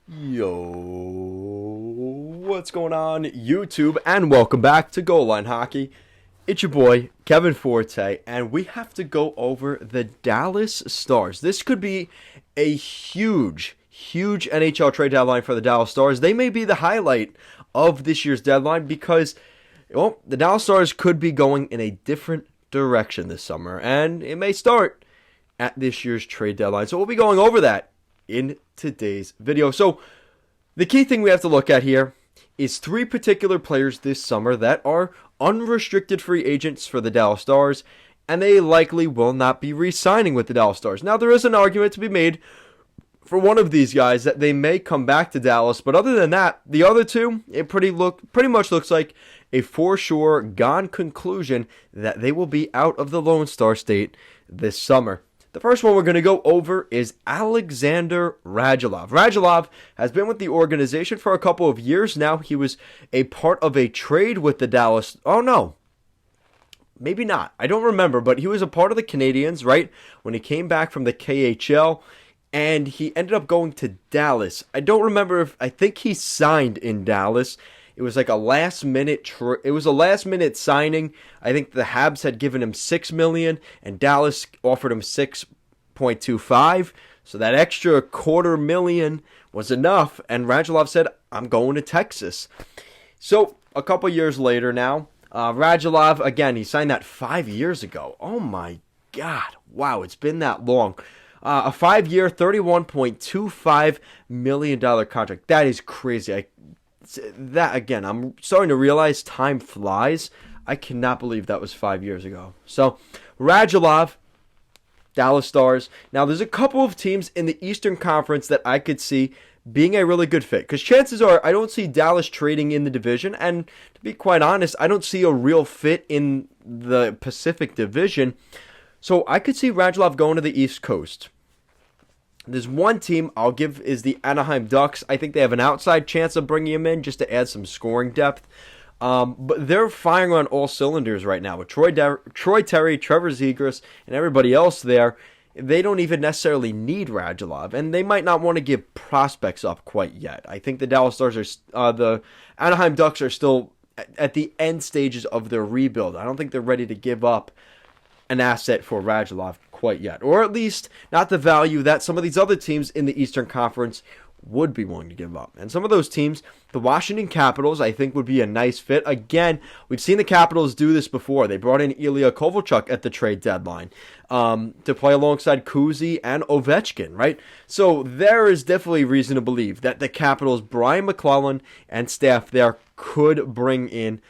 Yo, what's going on, YouTube, and welcome back to Goal Line Hockey. It's your boy, Kevin Forte, and we have to go over the Dallas Stars. This could be a huge NHL trade deadline for the Dallas Stars. They may be the highlight of this year's deadline because, well, the Dallas Stars could be going in a different direction this summer, and it may start at this year's trade deadline. So we'll be going over that in today's video. So the key thing we have to look at here is three particular players this summer that are unrestricted free agents for the Dallas Stars, and they likely will not be re-signing with the Dallas Stars. Now, there is an argument to be made for one of these guys that they may come back to Dallas, but other than that, the other two, it pretty much looks like a for sure gone conclusion that they will be out of the Lone Star State this summer. The first one we're going to go over is Alexander Rajulov. Rajulov has been with the organization for a couple of years now. He was a part of a trade with the Dallas... Oh, no. Maybe not. I don't remember, but he was a part of the Canadiens, right? When he came back from the KHL, and he ended up going to Dallas. I don't remember if... I think he signed in Dallas. It was like a last-minute signing. I think the Habs had given him $6 million, and Dallas offered him $6.25. So that extra $250,000 was enough, and Rajulov said, "I'm going to Texas." So a couple years later now, Rajulov, again, he signed that 5 years ago. Oh my God. Wow, it's been that long. A 5-year, $31.25 million contract. That is crazy. That, again, I'm starting to realize time flies. I cannot believe that was 5 years ago. So, Rajulov, Dallas Stars. Now, there's a couple of teams in the Eastern Conference that I could see being a really good fit. Because chances are, I don't see Dallas trading in the division. And to be quite honest, I don't see a real fit in the Pacific Division. So, I could see Rajulov going to the East Coast. There's one team I'll give is the Anaheim Ducks. I think they have an outside chance of bringing him in just to add some scoring depth. But they're firing on all cylinders right now. With Troy Terry, Trevor Zegras, and everybody else there, they don't even necessarily need Rajulov. And they might not want to give prospects up quite yet. I think the Dallas Stars the Anaheim Ducks are still at the end stages of their rebuild. I don't think they're ready to give up an asset for Rajulov quite yet, or at least not the value that some of these other teams in the Eastern Conference would be willing to give up. And some of those teams, the Washington Capitals, I think would be a nice fit. Again, we've seen the Capitals do this before. They brought in Ilya Kovalchuk at the trade deadline to play alongside Kuzi and Ovechkin, right? So there is definitely reason to believe that the Capitals, Brian McClellan and staff there could bring in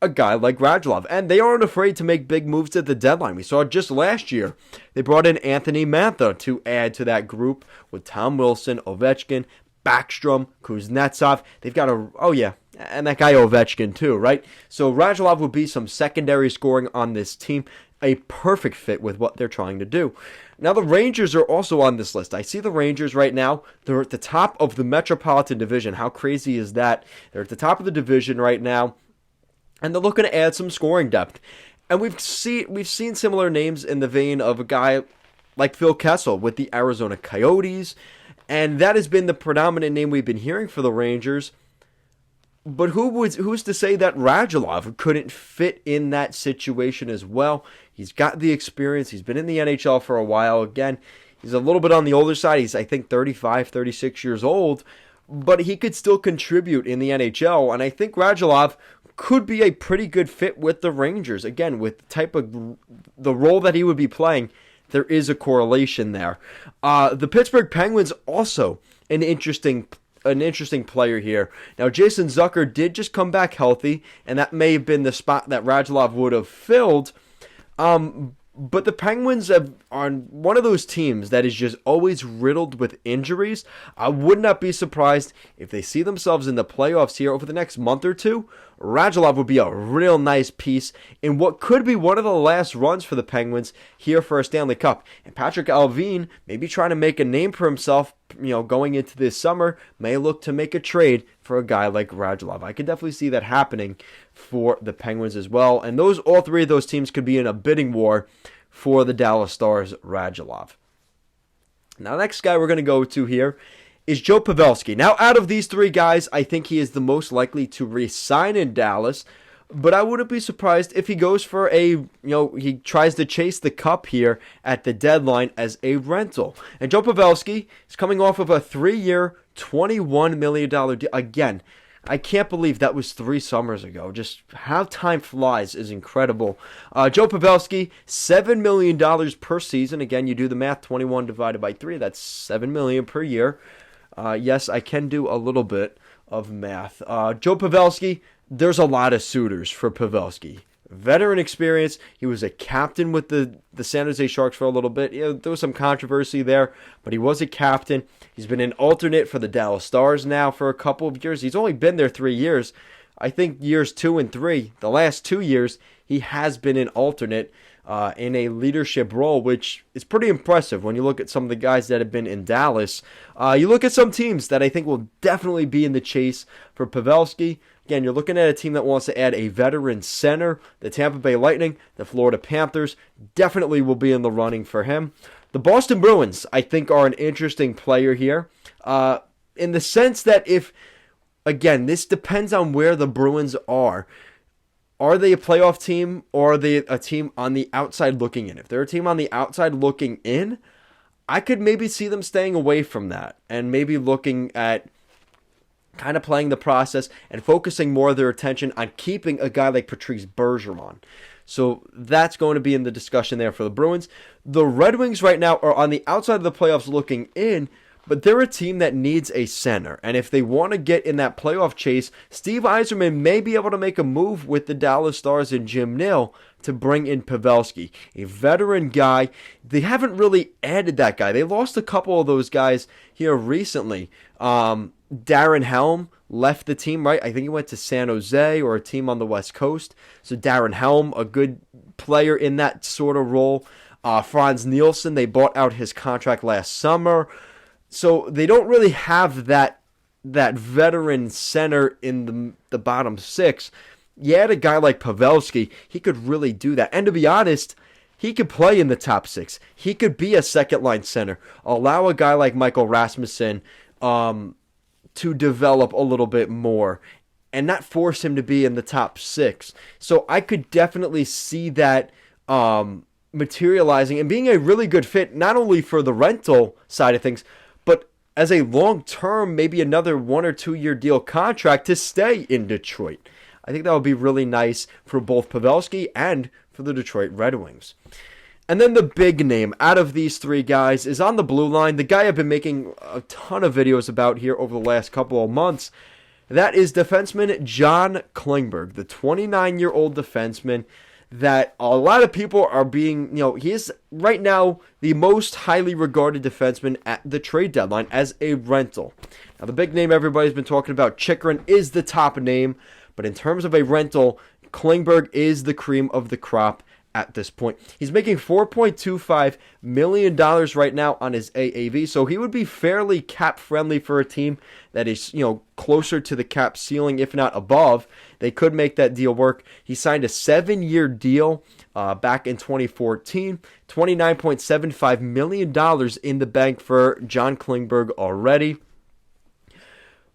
a guy like Rajulov, and they aren't afraid to make big moves at the deadline. We saw just last year they brought in Anthony Mantha to add to that group with Tom Wilson, Ovechkin, Backstrom, Kuznetsov. They've got and that guy Ovechkin too, right? So Rajulov would be some secondary scoring on this team, a perfect fit with what they're trying to do. Now the Rangers are also on this list. I see the Rangers right now. They're at the top of the Metropolitan Division. How crazy is that? They're at the top of the division right now. And they're looking to add some scoring depth. And we've seen similar names in the vein of a guy like Phil Kessel with the Arizona Coyotes. And that has been the predominant name we've been hearing for the Rangers. But who's to say that Rajulov couldn't fit in that situation as well? He's got the experience. He's been in the NHL for a while. Again, he's a little bit on the older side. He's, I think, 35, 36 years old. But he could still contribute in the NHL. And I think Rajulov could be a pretty good fit with the Rangers. Again, with the role that he would be playing, there is a correlation there. The Pittsburgh Penguins also an interesting player here. Now, Jason Zucker did just come back healthy, and that may have been the spot that Rajulov would have filled. But the Penguins are one of those teams that is just always riddled with injuries. I would not be surprised if they see themselves in the playoffs here over the next month or two. Rajulov would be a real nice piece in what could be one of the last runs for the Penguins here for a Stanley Cup. And Patrick Allvin, maybe trying to make a name for himself, going into this summer, may look to make a trade for a guy like Rajulov. I could definitely see that happening for the Penguins as well. And all three of those teams could be in a bidding war for the Dallas Stars' Rajulov. Now, the next guy we're going to go to here is Joe Pavelski. Now, out of these three guys, I think he is the most likely to re-sign in Dallas. But I wouldn't be surprised if he goes for he tries to chase the cup here at the deadline as a rental. And Joe Pavelski is coming off of a 3-year, $21 million deal. Again, I can't believe that was 3 summers ago. Just how time flies is incredible. Joe Pavelski, $7 million per season. Again, you do the math, 21 divided by 3, that's $7 million per year. Yes, I can do a little bit of math. Joe Pavelski, there's a lot of suitors for Pavelski. Veteran experience. He was a captain with the San Jose Sharks for a little bit. There was some controversy there, but he was a captain. He's been an alternate for the Dallas Stars now for a couple of years. He's only been there 3 years. I think years 2 and 3, the last 2 years, he has been an alternate in a leadership role, which is pretty impressive when you look at some of the guys that have been in Dallas. You look at some teams that I think will definitely be in the chase for Pavelski. Again, you're looking at a team that wants to add a veteran center. The Tampa Bay Lightning, the Florida Panthers definitely will be in the running for him. The Boston Bruins, I think, are an interesting player here in the sense that again, this depends on where the Bruins are. Are they a playoff team or are they a team on the outside looking in? If they're a team on the outside looking in, I could maybe see them staying away from that and maybe looking at kind of playing the process and focusing more of their attention on keeping a guy like Patrice Bergeron. So that's going to be in the discussion there for the Bruins. The Red Wings right now are on the outside of the playoffs looking in, but they're a team that needs a center. And if they want to get in that playoff chase, Steve Yzerman may be able to make a move with the Dallas Stars and Jim Nill to bring in Pavelski, a veteran guy. They haven't really added that guy. They lost a couple of those guys here recently. Darren Helm left the team, right? I think he went to San Jose or a team on the West Coast. So Darren Helm, a good player in that sort of role. Franz Nielsen, they bought out his contract last summer. So they don't really have that veteran center in the bottom 6. You add a guy like Pavelski, he could really do that. And to be honest, he could play in the top 6. He could be a second-line center. Allow a guy like Michael Rasmussen to develop a little bit more and not force him to be in the top 6. So I could definitely see that materializing and being a really good fit, not only for the rental side of things, but as a long-term, maybe another 1 or 2 year deal contract to stay in Detroit. I think that would be really nice for both Pavelski and for the Detroit Red Wings. And then the big name out of these 3 guys is on the blue line, the guy I've been making a ton of videos about here over the last couple of months. That is defenseman John Klingberg, the 29-year-old defenseman that a lot of people are being, he is right now the most highly regarded defenseman at the trade deadline as a rental. Now, the big name everybody's been talking about, Chychrun, is the top name, but in terms of a rental, Klingberg is the cream of the crop at this point. He's making $4.25 million right now on his AAV, so he would be fairly cap-friendly for a team that is, closer to the cap ceiling, if not above. They could make that deal work. He signed a 7-year deal back in 2014, $29.75 million in the bank for John Klingberg already.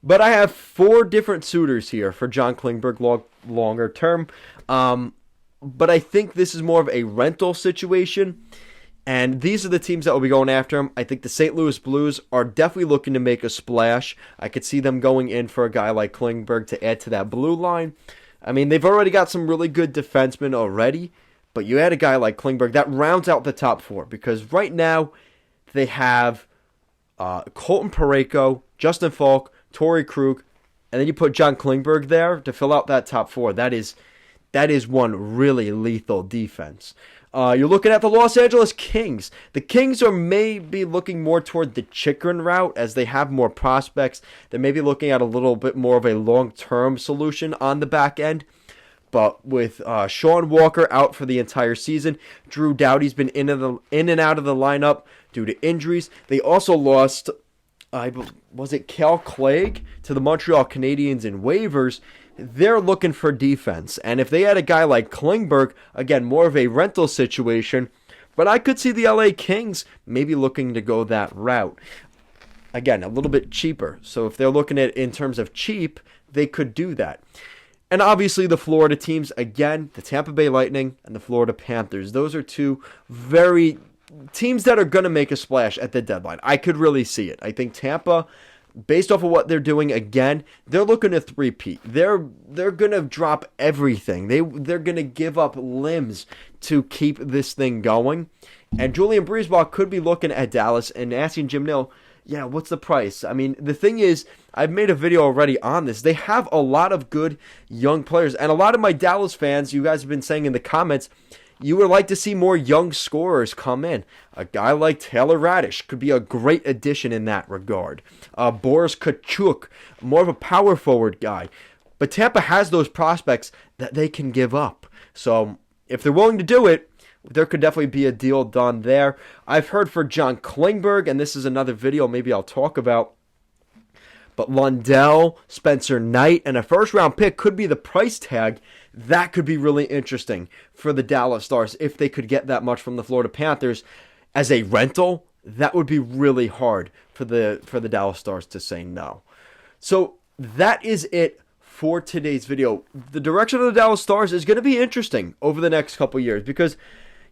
But I have 4 different suitors here for John Klingberg longer term. But I think this is more of a rental situation, and these are the teams that will be going after him. I think the St. Louis Blues are definitely looking to make a splash. I could see them going in for a guy like Klingberg to add to that blue line. I mean, they've already got some really good defensemen already, but you add a guy like Klingberg, that rounds out the top 4, because right now they have Colton Parayko, Justin Falk, Torrey Krug, and then you put John Klingberg there to fill out that top 4. That is one really lethal defense. You're looking at the Los Angeles Kings. The Kings are maybe looking more toward the Chychrun route as they have more prospects. They're maybe looking at a little bit more of a long-term solution on the back end. But with Sean Walker out for the entire season, Drew Doughty's been in and out of the lineup due to injuries. They also lost, was it Cal Clegg to the Montreal Canadiens in waivers. They're looking for defense. And if they had a guy like Klingberg, again, more of a rental situation, but I could see the LA Kings maybe looking to go that route. again, a little bit cheaper. So if they're looking at it in terms of cheap, they could do that. And obviously the Florida teams, again, the Tampa Bay Lightning and the Florida Panthers. Those are two very teams that are going to make a splash at the deadline. I could really see it. I think Tampa, based off of what they're doing, again, they're looking to three-peat. They're going to drop everything. They're going to give up limbs to keep this thing going. And Julian Breezeball could be looking at Dallas and asking Jim Nill, yeah, what's the price? I mean, the thing is, I've made a video already on this. They have a lot of good young players. And a lot of my Dallas fans, you guys have been saying in the comments, you would like to see more young scorers come in. A guy like Taylor Radish could be a great addition in that regard. Boris Kachuk, more of a power forward guy. But Tampa has those prospects that they can give up. So if they're willing to do it, there could definitely be a deal done there. I've heard for John Klingberg, and this is another video maybe I'll talk about, but Lundell, Spencer Knight, and a first-round pick could be the price tag. That could be really interesting for the Dallas Stars if they could get that much from the Florida Panthers as a rental. That would be really hard for the Dallas Stars to say no. So that is it for today's video. The direction of the Dallas Stars is going to be interesting over the next couple years because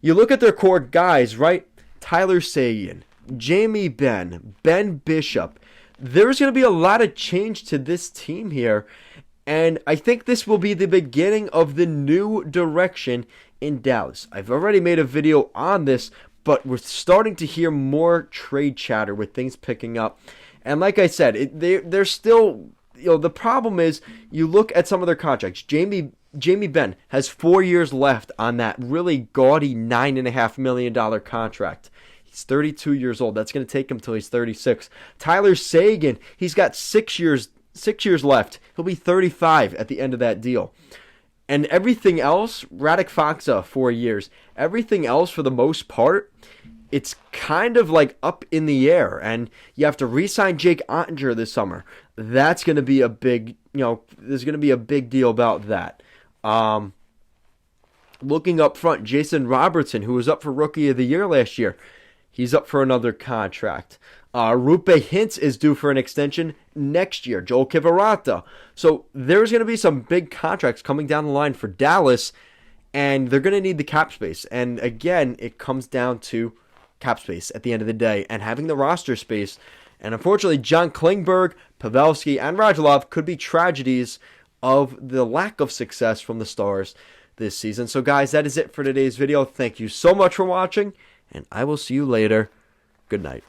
you look at their core guys, right? Tyler Seguin, Jamie Benn, Ben Bishop. There's going to be a lot of change to this team here. And I think this will be the beginning of the new direction in Dallas. I've already made a video on this, but we're starting to hear more trade chatter with things picking up. And like I said, they're still, the problem is you look at some of their contracts. Jamie Benn has 4 years left on that really gaudy $9.5 million contract. He's 32 years old. That's going to take him till he's 36. Tyler Seguin, he's got 6 years left. He'll be 35 at the end of that deal. And everything else, Radek Faksa, 4 years. Everything else, for the most part, it's kind of like up in the air. And you have to re-sign Jake Ottinger this summer. That's going to be a big, there's going to be a big deal about that. Looking up front, Jason Robertson, who was up for Rookie of the Year last year, he's up for another contract. Rupe Hintz is due for an extension next year. Joel Kiviranta. So there's going to be some big contracts coming down the line for Dallas, and they're going to need the cap space. And again, it comes down to cap space at the end of the day and having the roster space. And unfortunately, John Klingberg, Pavelski, and Rajulov could be tragedies of the lack of success from the Stars this season. So guys, that is it for today's video. Thank you so much for watching, and I will see you later. Good night.